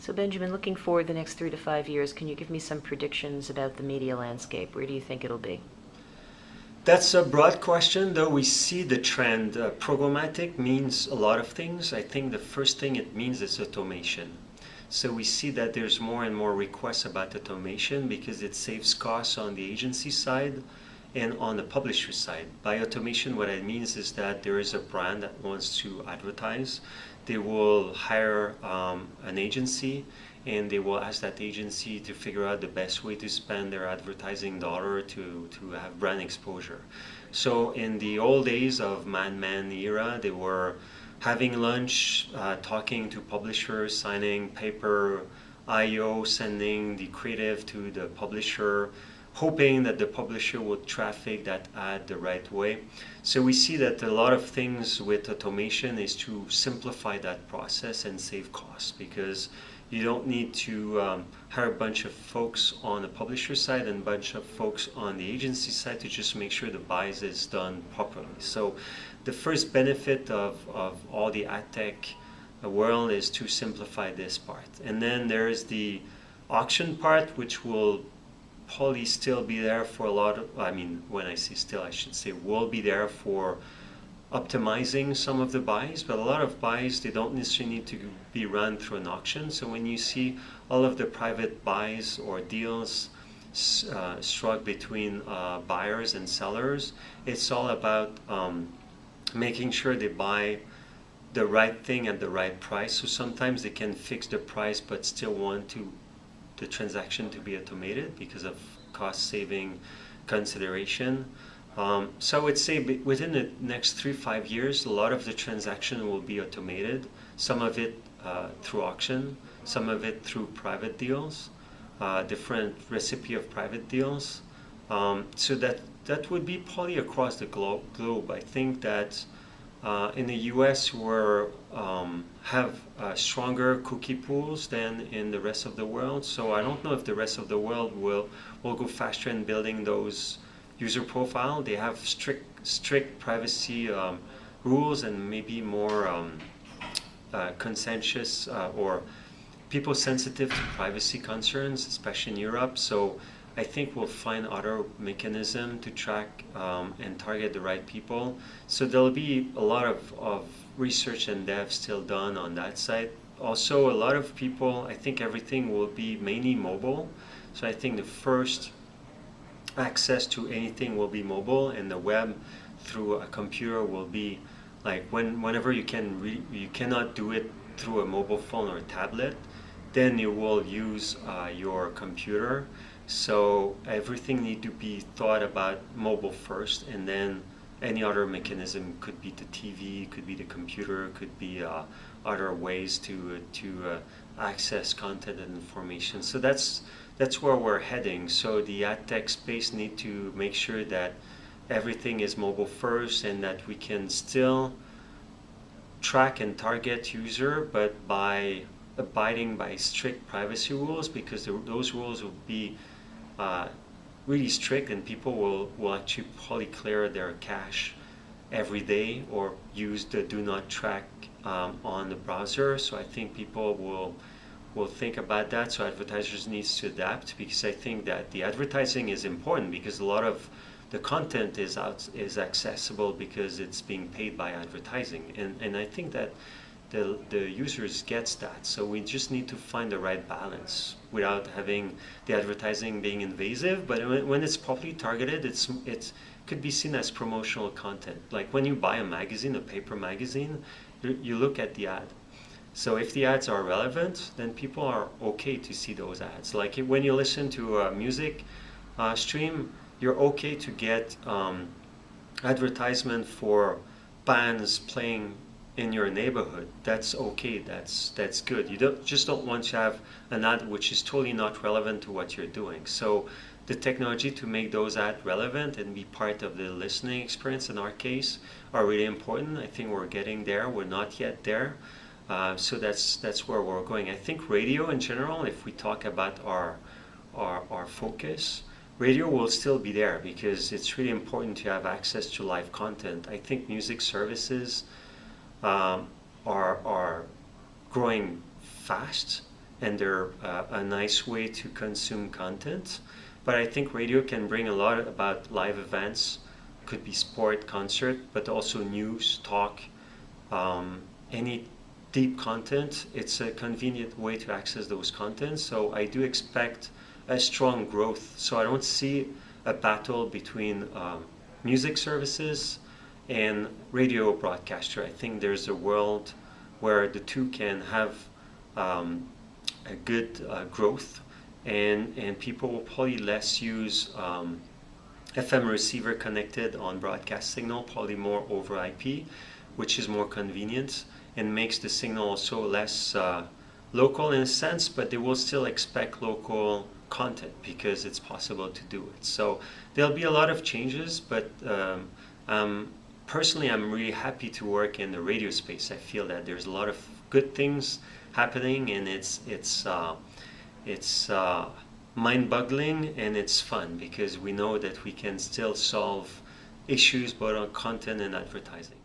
So Benjamin, looking forward the next 3 to 5 years, can you give me some predictions about the media landscape? Where do you think it'll be? That's a broad question, though we see the trend. Programmatic means a lot of things. I think the first thing it means is automation. So we see that there's more and more requests about automation because it saves costs on the agency side and on the publisher side. By automation, what it means is that there is a brand that wants to advertise. They will hire an agency and they will ask that agency to figure out the best way to spend their advertising dollar to have brand exposure. So in the old days of Mad Men era, they were having lunch, talking to publishers, signing paper, IO, sending the creative to the publisher, hoping that the publisher would traffic that ad the right way. So we see that a lot of things with automation is to simplify that process and save costs, because you don't need to hire a bunch of folks on the publisher side and a bunch of folks on the agency side to just make sure the buys is done properly. So the first benefit of all the ad tech world is to simplify this part. And then there's the auction part, which will probably still be there for a lot of, I mean, when I say still, I should say will be there for optimizing some of the buys, but a lot of buys, they don't necessarily need to be run through an auction. So when you see all of the private buys or deals struck between buyers and sellers, it's all about making sure they buy the right thing at the right price. So sometimes they can fix the price but still want the transaction to be automated because of cost saving consideration. So I would say within the next 3 to 5 years, a lot of the transaction will be automated. Some of it through auction, some of it through private deals, different recipe of private deals. So that would be probably across the globe. I think that in the US we have stronger cookie pools than in the rest of the world. So I don't know if the rest of the world will go faster in building those user profile. They have strict privacy rules and maybe more conscientious or people sensitive to privacy concerns, especially in Europe. So I think we'll find other mechanism to track and target the right people. So there'll be a lot of research and dev still done on that side. Also, a lot of people, I think everything will be mainly mobile. So I think the first access to anything will be mobile, and the web through a computer will be like whenever you cannot do it through a mobile phone or a tablet, then you will use your computer. So everything need to be thought about mobile first, and then any other mechanism could be the TV, could be the computer, could be other ways to access content and information. So that's where we're heading. So the ad tech space need to make sure that everything is mobile first and that we can still track and target user, but by abiding by strict privacy rules, because those rules will be really strict, and people will actually probably clear their cache every day or use the do not track on the browser. So I think people will think about that. So advertisers needs to adapt, because I think that the advertising is important, because a lot of the content is accessible because it's being paid by advertising, and I think that the users gets that. So we just need to find the right balance without having the advertising being invasive. But when it's properly targeted, it could be seen as promotional content. Like when you buy a magazine, a paper magazine, you look at the ad. So if the ads are relevant, then people are okay to see those ads. Like when you listen to a music stream, you're okay to get advertisement for bands playing in your neighborhood. That's okay. That's good. You don't want to have an ad which is totally not relevant to what you're doing. So the technology to make those ads relevant and be part of the listening experience in our case are really important. I think we're getting there. We're not yet there. So that's where we're going. I think radio in general, if we talk about our focus, radio will still be there because it's really important to have access to live content. I think music services are growing fast, and they're a nice way to consume content. But I think radio can bring a lot about live events, could be sport, concert, but also news, talk, any deep content. It's a convenient way to access those contents. So I do expect a strong growth. So I don't see a battle between music services and radio broadcaster. I think there's a world where the two can have a good growth, and people will probably less use FM receiver connected on broadcast signal, probably more over IP, which is more convenient and makes the signal also less local in a sense, but they will still expect local content because it's possible to do it. So there'll be a lot of changes, but personally I'm really happy to work in the radio space. I feel that there's a lot of good things happening, and it's mind-boggling, and it's fun because we know that we can still solve issues both on content and advertising.